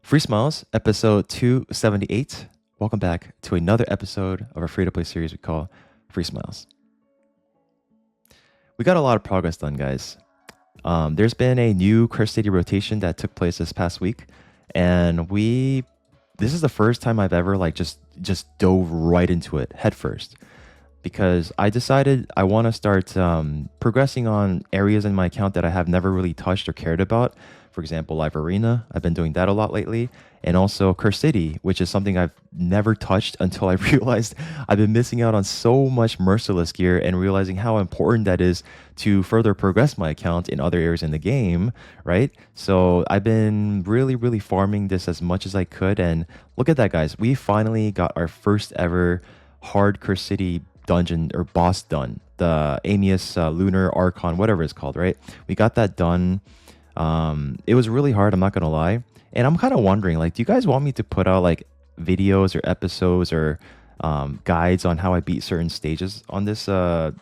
Free Smiles, episode 278. Welcome back to another episode of our free to play series we call Free Smiles. We got a lot of progress done, guys. There's been a new Curse City rotation that took place this past week, and this is the first time I've ever just dove right into it head first because I decided I want to start progressing on areas in my account that I have never really touched or cared about. For example, Live Arena, I've been doing that a lot lately, and also Curse City, which is something I've never touched until I realized I've been missing out on so much Merciless gear and realizing how important that is to further progress my account in other areas in the game, right? So I've been really farming this as much as I could, and look at that, guys. We finally got our first ever hard Curse City dungeon or boss done, the Amius Lunar Archon, whatever it's called, right? We got that done. It was really hard, I'm not gonna lie. And I'm kind of wondering, like, do you guys want me to put out like videos or episodes or guides on how I beat certain stages on this? Because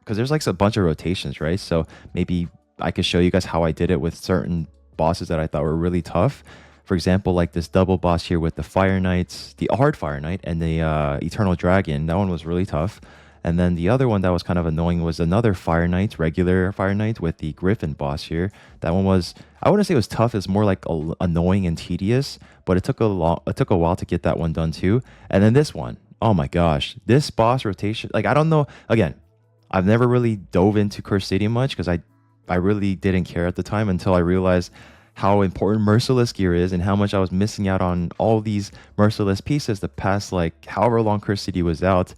there's like a bunch of rotations, right? So maybe I could show you guys how I did it with certain bosses that I thought were really tough. For example, like this double boss here with the Fire Knights, the hard Fire Knight, and the Eternal Dragon. That one was really tough. And then the other one that was kind of annoying was another Fire Knight, regular Fire Knight with the Griffin boss here. That one was, I wouldn't say it was tough, it's more like annoying and tedious, but it took a while to get that one done too. And then this one, oh my gosh, this boss rotation, like I don't know, again, I've never really dove into Curse City much because I really didn't care at the time until I realized how important Merciless gear is and how much I was missing out on all these Merciless pieces the past like however long Curse City was out.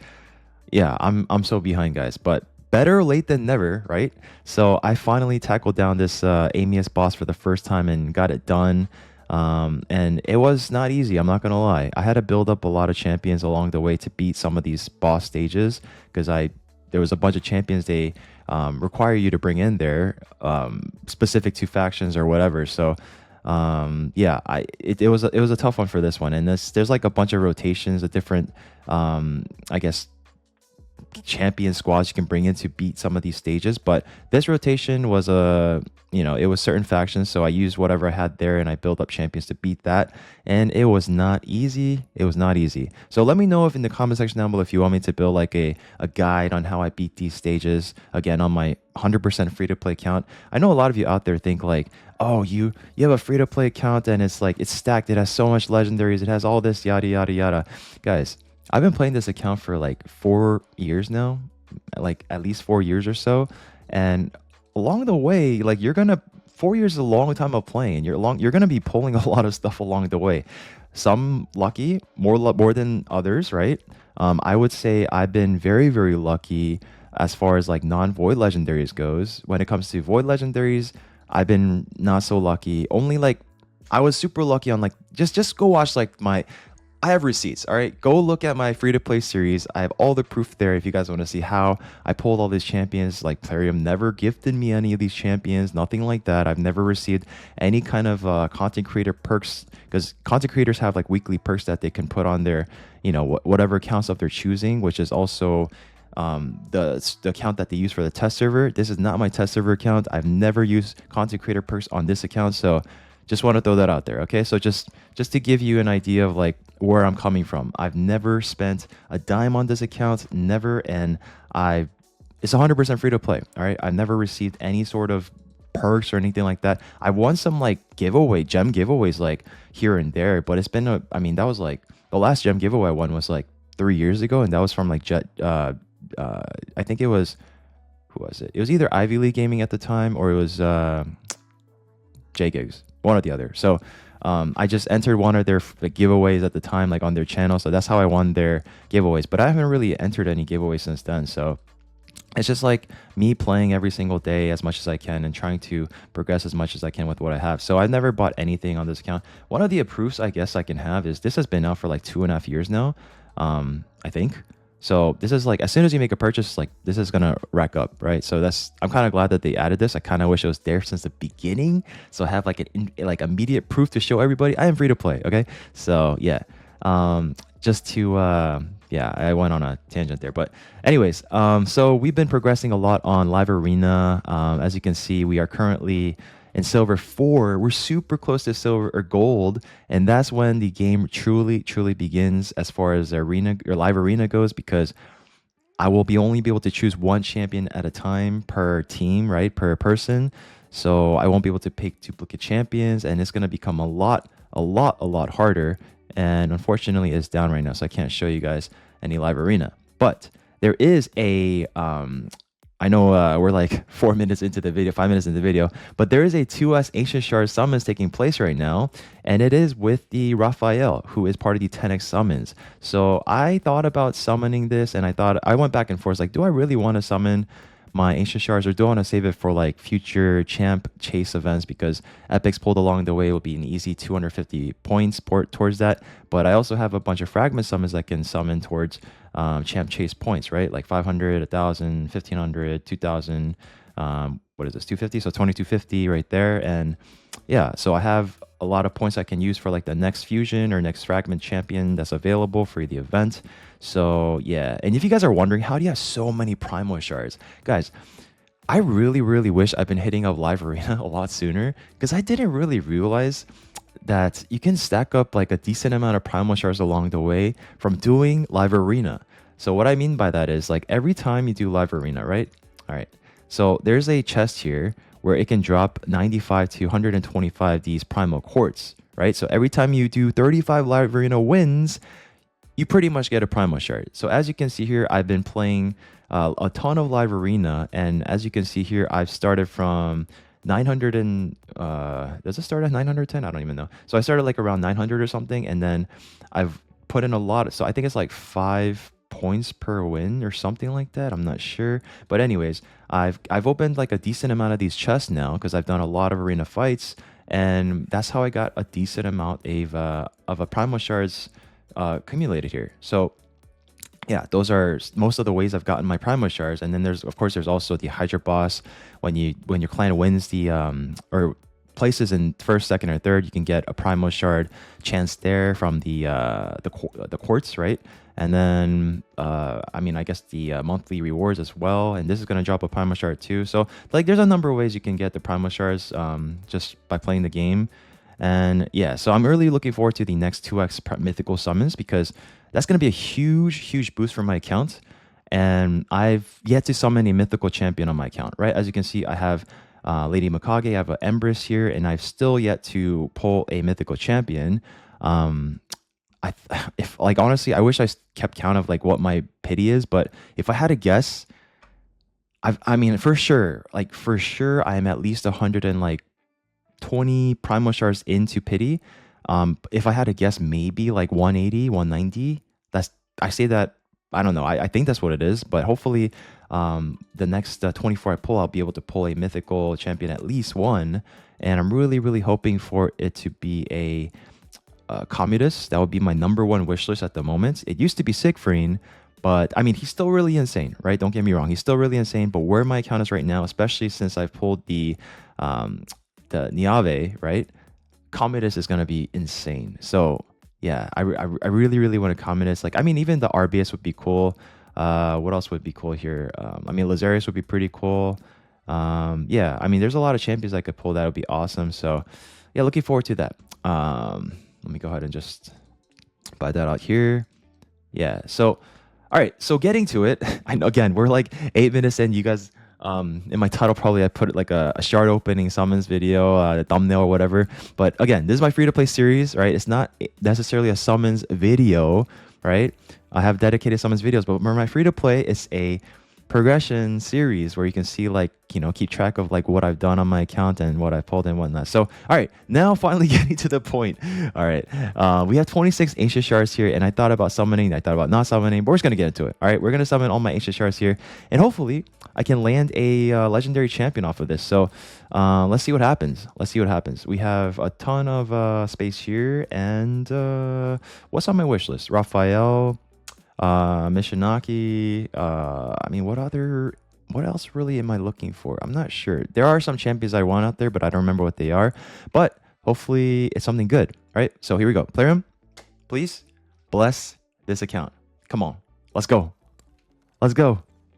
Yeah, I'm so behind, guys, but better late than never, right? So I finally tackled down this Amius boss for the first time and got it done. And it was not easy, I'm not gonna lie. I had to build up a lot of champions along the way to beat some of these boss stages because there was a bunch of champions they require you to bring in there, specific to factions or whatever. So yeah, it was a tough one for this one, and there's like a bunch of rotations, of different I guess champion squads you can bring in to beat some of these stages. But this rotation was it was certain factions, so I used whatever I had there and I built up champions to beat that, and it was not easy. It was not easy. So let me know if in the comment section down below if you want me to build like a guide on how I beat these stages, again, on my 100% free to play account. I know a lot of you out there think like, oh, you have a free to play account and it's like it's stacked, it has so much legendaries, it has all this yada yada yada. Guys, I've been playing this account for like 4 years now, like at least 4 years or so. And along the way, like 4 years is a long time of playing. You're gonna be pulling a lot of stuff along the way. Some lucky, more than others, right? I would say I've been very lucky as far as like non-void legendaries goes. When it comes to void legendaries, I've been not so lucky. Only like I was super lucky on like just go watch like I have receipts, all right? Go look at my free-to-play series. I have all the proof there if you guys want to see how I pulled all these champions. Like, Plarium never gifted me any of these champions, nothing like that. I've never received any kind of content creator perks, because content creators have, like, weekly perks that they can put on their, whatever accounts of their choosing, which is also the account that they use for the test server. This is not my test server account. I've never used content creator perks on this account, so just want to throw that out there, okay? So just to give you an idea of like where I'm coming from. I've never spent a dime on this account, never, and it's 100% free to play, all right? I've never received any sort of perks or anything like that. I won some like gem giveaways like here and there, but it's been that was like the last gem giveaway I won was like 3 years ago, and that was from like I think it was, who was it? It was either Ivy League Gaming at the time or it was J-Gigs, one or the other. So I just entered one of their giveaways at the time, like on their channel. So that's how I won their giveaways. But I haven't really entered any giveaways since then. So it's just like me playing every single day as much as I can and trying to progress as much as I can with what I have. So I've never bought anything on this account. One of the proofs I guess I can have is this has been out for like 2.5 years now, I think. So this is like, as soon as you make a purchase, like this is gonna rack up, right? So I'm kind of glad that they added this. I kind of wish it was there since the beginning, so I have like like immediate proof to show everybody I am free to play. Okay, so yeah, just to yeah, I went on a tangent there, but anyways, so we've been progressing a lot on Live Arena. As you can see, we are currently and silver 4. We're super close to silver or gold, and that's when the game truly begins as far as arena or live arena goes, because I will be only be able to choose one champion at a time per team, right? Per person. So I won't be able to pick duplicate champions, and it's gonna become a lot harder. And unfortunately, it's down right now, so I can't show you guys any live arena. But there is a I know we're like 4 minutes into the video, 5 minutes into the video, but there is a 2S Ancient Shard summons taking place right now, and it is with the Raphael, who is part of the 10x summons. So I thought about summoning this, and I went back and forth, like, do I really want to summon my Ancient Shards, or do I want to save it for like future champ chase events, because epics pulled along the way will be an easy 250 points towards that. But I also have a bunch of fragment summons that can summon towards champ chase points, right? Like 500, 1000, 1500, 2000. What is this? 250. So 2250 right there. And yeah, so I have a lot of points I can use for like the next fusion or next fragment champion that's available for the event. So yeah, and if you guys are wondering, how do you have so many Primo Shards? Guys, I really wish I've been hitting up Live Arena a lot sooner, because I didn't really realize that you can stack up like a decent amount of Primal Shards along the way from doing Live Arena. So what I mean by that is, like, every time you do Live Arena, right? All right. So there's a chest here where it can drop 95 to 125 these Primal Quartz, right? So every time you do 35 Live Arena wins, you pretty much get a Primal Shard. So as you can see here, I've been playing a ton of Live Arena, and as you can see here, I've started from 900 and does it start at 910? I don't even know. So I started like around 900 or something, and then I've put in a lot. So I think it's like 5 points per win or something like that. I'm not sure, but anyways, I've opened like a decent amount of these chests now, because I've done a lot of arena fights, and that's how I got a decent amount of a Primal Shards accumulated here. So yeah, those are most of the ways I've gotten my Primal Shards. And then there's, of course, there's also the Hydra boss. When your clan wins the or places in first, second, or third, you can get a Primal Shard chance there from the quartz, right? And then I mean, I guess the monthly rewards as well. And this is gonna drop a Primal Shard too. So like, there's a number of ways you can get the Primal Shards just by playing the game. And yeah, so I'm really looking forward to the next 2x mythical summons, because that's going to be a huge boost for my account. And I've yet to summon a mythical champion on my account, right? As you can see, I have Lady Mikage, I have an Empress here, and I've still yet to pull a mythical champion. If like, honestly, I wish I kept count of like what my pity is, but if I had to guess, I mean, for sure, I am at least 100 and like 20 Primal Shards into pity. If I had to guess, maybe like 180, 190. That's, I say that, I don't know. I think that's what it is, but hopefully the next 24 I pull, I'll be able to pull a mythical champion, at least one. And I'm really hoping for it to be a Commodus. That would be my #1 wish list at the moment. It used to be Siegfried, but I mean, he's still really insane, right? Don't get me wrong. He's still really insane, but where my account is right now, especially since I've pulled the Niave, right? Commodus is going to be insane. So yeah, I really want to Commodus. Like, I mean, even the RBS would be cool. What else would be cool here? I mean, Lazarus would be pretty cool. Yeah, I mean, there's a lot of champions I could pull that would be awesome. So yeah, looking forward to that. Let me go ahead and just buy that out here. Yeah, so all right, so getting to it, I know, again, we're like 8 minutes in. You guys, in my title, probably I put like a shard opening summons video, a thumbnail or whatever. But again, this is my free to play series, right? It's not necessarily a summons video, right? I have dedicated summons videos, but my free to play is a progression series where you can see, like, you know, keep track of like what I've done on my account and what I pulled and whatnot. So all right, now finally getting to the point. All right, we have 26 ancient shards here, and I thought about summoning, I thought about not summoning, but we're just gonna get into it. All right, we're gonna summon all my ancient shards here, and hopefully I can land a legendary champion off of this. So let's see what happens. We have a ton of space here, and what's on my wish list? Raphael, Mishinaki. I mean, what else really am I looking for? I'm not sure. There are some champions I want out there, but I don't remember what they are. But hopefully it's something good. All right, so here we go. Player room, please bless this account. Come on, let's go.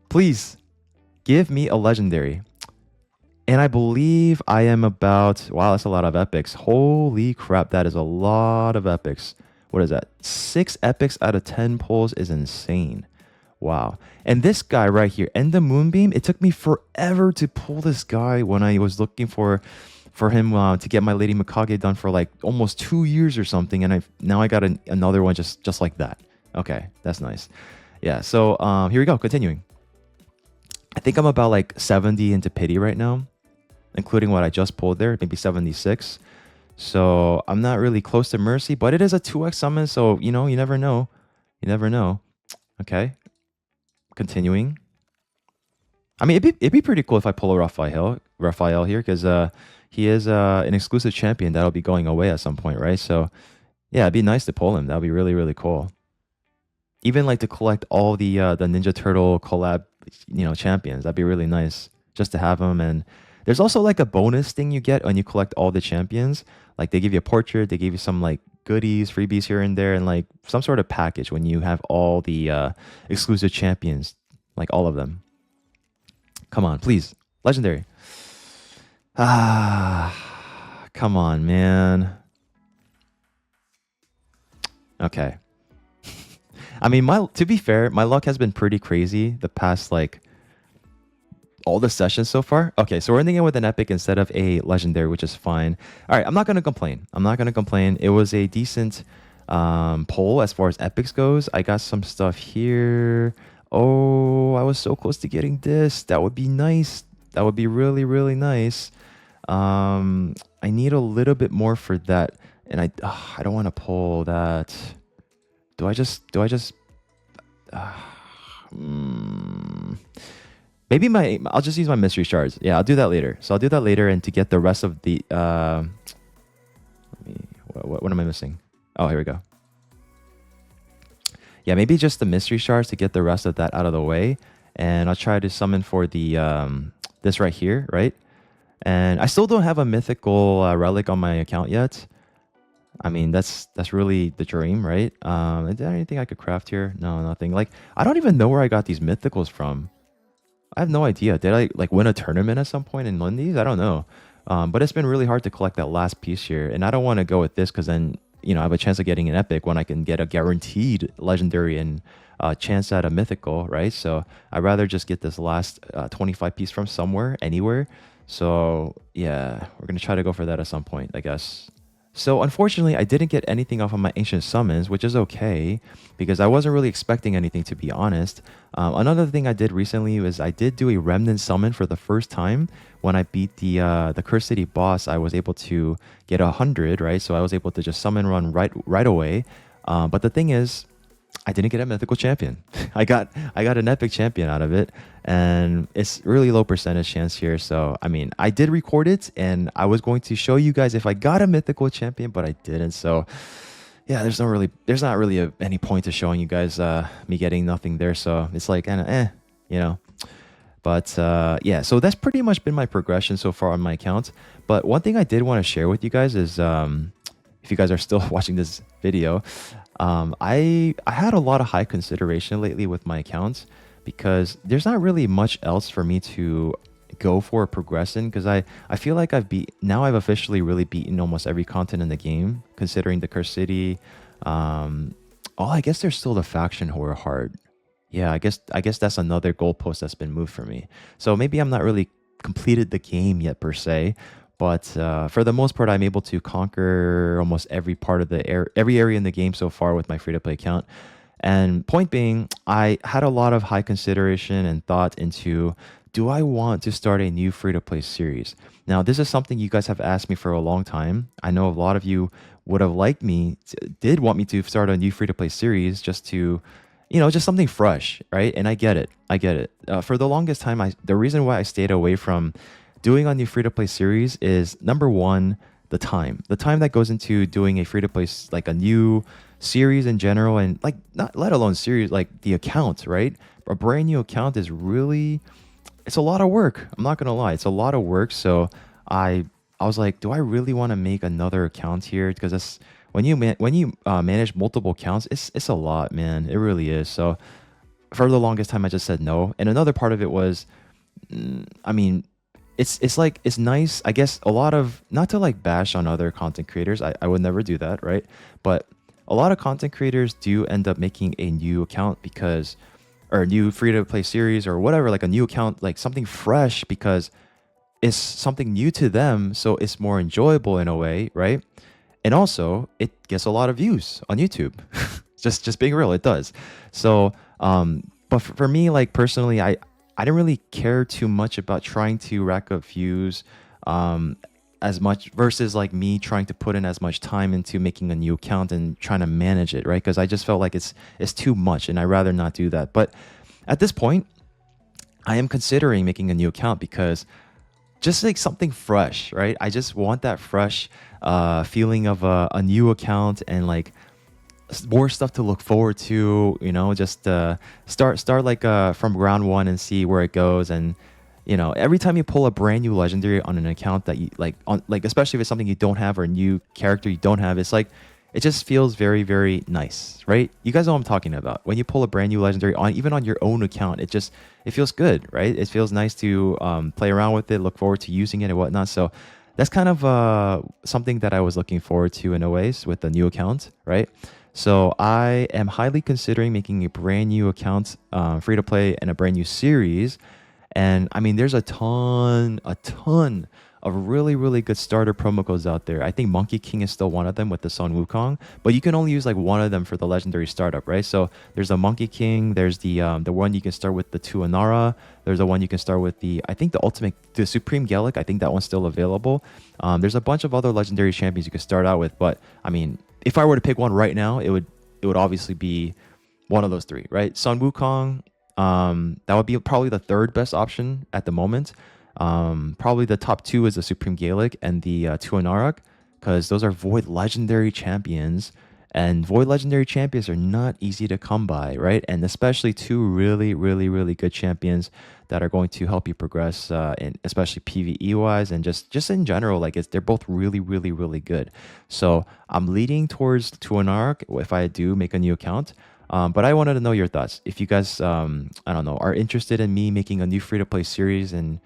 Please give me a legendary. And I believe I am about, wow, that's a lot of epics. Holy crap, that is a lot of epics. What is that? 6 epics out of 10 pulls is insane. Wow. And this guy right here, and the Moonbeam, it took me forever to pull this guy when I was looking for him to get my Lady Mikage done for like almost 2 years or something. And now I got another one just like that. Okay, that's nice. Yeah, so here we go, continuing. I think I'm about like 70 into pity right now, including what I just pulled there, maybe 76. So I'm not really close to mercy, but it is a 2x summon, so you know, you never know. You never know. Okay, continuing. I mean, it'd be pretty cool if I pull a Raphael here, because he is an exclusive champion that'll be going away at some point, right? So yeah, it'd be nice to pull him. That'd be really really cool. Even like to collect all the Ninja Turtle collab, champions. That'd be really nice just to have them. And there's also like a bonus thing you get when you collect all the champions. Like they give you a portrait, they give you some like goodies, freebies here and there, and like some sort of package when you have all the exclusive champions, like all of them. Come on, please, legendary. Ah, come on, man. Okay. I mean, my to be fair, my luck has been pretty crazy the past like all the sessions so far. Okay, so we're ending it with an epic instead of a legendary, which is fine. All right, I'm not gonna complain. I'm not gonna complain. It was a decent poll as far as epics goes. I got some stuff here. Oh, I was so close to getting this. That would be nice. That would be really, really nice. I need a little bit more for that, and I don't want to pull that. Do I just mm, maybe I'll just use my mystery shards. Yeah, I'll do that later. So I'll do that later, and to get the rest of the let me, what am I missing? Oh, here we go. Yeah, maybe just the mystery shards to get the rest of that out of the way, and I'll try to summon for the this right here, right? And I still don't have a mythical relic on my account yet. I mean, that's really the dream, right? Is there anything I could craft here? No, nothing. Like, I don't even know where I got these mythicals from. I have no idea. Did I like win a tournament at some point and win these? I don't know. But it's been really hard to collect that last piece here, and I don't want to go with this because then I have a chance of getting an epic when I can get a guaranteed legendary and chance at a mythical, right? So I'd rather just get this last 25 piece from somewhere, anywhere. So yeah, we're gonna try to go for that at some point, I guess. So unfortunately, I didn't get anything off of my ancient summons, which is okay because I wasn't really expecting anything, to be honest. Another thing I did recently was I did do a remnant summon for the first time. When I beat the Curse City boss, I was able to get 100, right? So I was able to just summon run right away. But the thing is, I didn't get a mythical champion. I got an epic champion out of it, and it's really low percentage chance here. So I mean, I did record it, and I was going to show you guys if I got a mythical champion, but I didn't. So yeah, there's not really any point to showing you guys me getting nothing there. So it's like kind of you know. But yeah, so that's pretty much been my progression so far on my account. But one thing I did want to share with you guys is if you guys are still watching this video, I had a lot of high consideration lately with my accounts because there's not really much else for me to go for progressing because I feel like I've officially really beaten almost every content in the game considering the Curse City. Oh, I guess there's still the faction horror heart. Yeah, I guess that's another goalpost that's been moved for me. So maybe I'm not really completed the game yet per se, but for the most part, I'm able to conquer almost every part of every area in the game so far with my free to play account. And point being, I had a lot of high consideration and thought into, do I want to start a new free to play series? Now, this is something you guys have asked me for a long time. I know a lot of you would have did want me to start a new free to play series just to just something fresh, right? And I get it. I get it. For the longest time, the reason why I stayed away from doing a new free to play series is number one, the time that goes into doing a free to play, like a new series in general, and like not let alone series, like the account, right? A brand new account is really, it's a lot of work. I'm not gonna lie, it's a lot of work. So I was like, do I really want to make another account here? Because that's when you manage multiple accounts, it's a lot, man. It really is. So for the longest time, I just said no. And another part of it was, I mean, it's like it's nice. I guess a lot of, not to like bash on other content creators. I would never do that, right? But a lot of content creators do end up making a new account because, or a new free to play series or whatever, like a new account, like something fresh because it's something new to them, so it's more enjoyable in a way, right? And also it gets a lot of views on YouTube. Just being real, it does. So but for me, like personally, I didn't really care too much about trying to rack up views um as much versus like me trying to put in as much time into making a new account and trying to manage it, right? Because I just felt like it's too much and I'd rather not do that. But at this point, I am considering making a new account because just like something fresh, right? I just want that fresh feeling of a new account and like more stuff to look forward to. Just start like from ground one and see where it goes. And every time you pull a brand new legendary on an account that you like, on like especially if it's something you don't have or a new character you don't have, it's like it just feels very very nice, right? You guys know what I'm talking about. When you pull a brand new legendary on even on your own account, it feels good, right? It feels nice to play around with it, look forward to using it and whatnot. So that's kind of something that I was looking forward to in a ways with the new account, right? So I am highly considering making a brand new account, free to play, and a brand new series. And I mean, there's a ton of really, really good starter promo codes out there. I think Monkey King is still one of them with the Sun Wukong, but you can only use like one of them for the legendary startup, right? So there's a Monkey King, there's the one you can start with the Tuanara, there's the one you can start with the Supreme Gallic. I think that one's still available. There's a bunch of other legendary champions you can start out with, but I mean, if I were to pick one right now, it would obviously be one of those three, right? Sun Wukong, that would be probably the third best option at the moment. Probably the top two is the Supreme Gaelic and the Tuanarak, because those are Void Legendary champions, and Void Legendary champions are not easy to come by, right? And especially two really, really, really good champions that are going to help you progress, in especially PVE wise and just in general. Like they're both really, really, really good. So I'm leading towards Tuanarak if I do make a new account. But I wanted to know your thoughts. If you guys, I don't know, are interested in me making a new free to play series and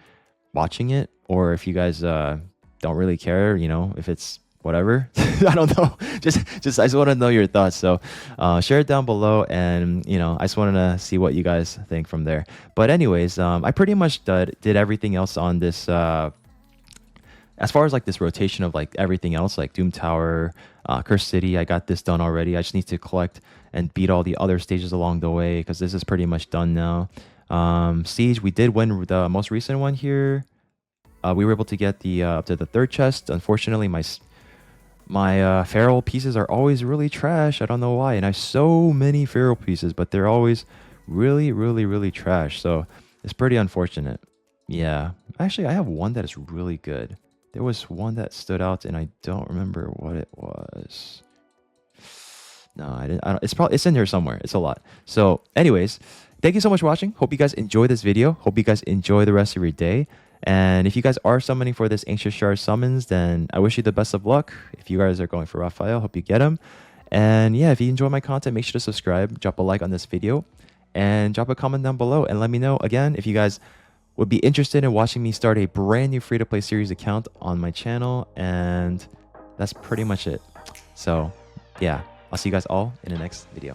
watching it, or if you guys don't really care, if it's whatever. I don't know. Just I just want to know your thoughts. So share it down below, and I just wanted to see what you guys think from there. But anyways, I pretty much did everything else on this. As far as like this rotation of like everything else, like Doom Tower, Curse City, I got this done already. I just need to collect and beat all the other stages along the way because this is pretty much done now. Siege, we did win the most recent one here. We were able to get the up to the third chest. Unfortunately, my feral pieces are always really trash. I don't know why, and I have so many feral pieces, but they're always really, really, really trash. So it's pretty unfortunate. Yeah, actually, I have one that is really good. There was one that stood out, and I don't remember what it was. No, I didn't. It's in here somewhere. It's a lot. So, anyways, thank you so much for watching. Hope you guys enjoy this video. Hope you guys enjoy the rest of your day. And if you guys are summoning for this Ancient Shard summons, then I wish you the best of luck. If you guys are going for Raphael, hope you get him. And yeah, if you enjoy my content, make sure to subscribe, drop a like on this video, and drop a comment down below. And let me know again if you guys would be interested in watching me start a brand new free-to-play series account on my channel. And that's pretty much it. So yeah, I'll see you guys all in the next video.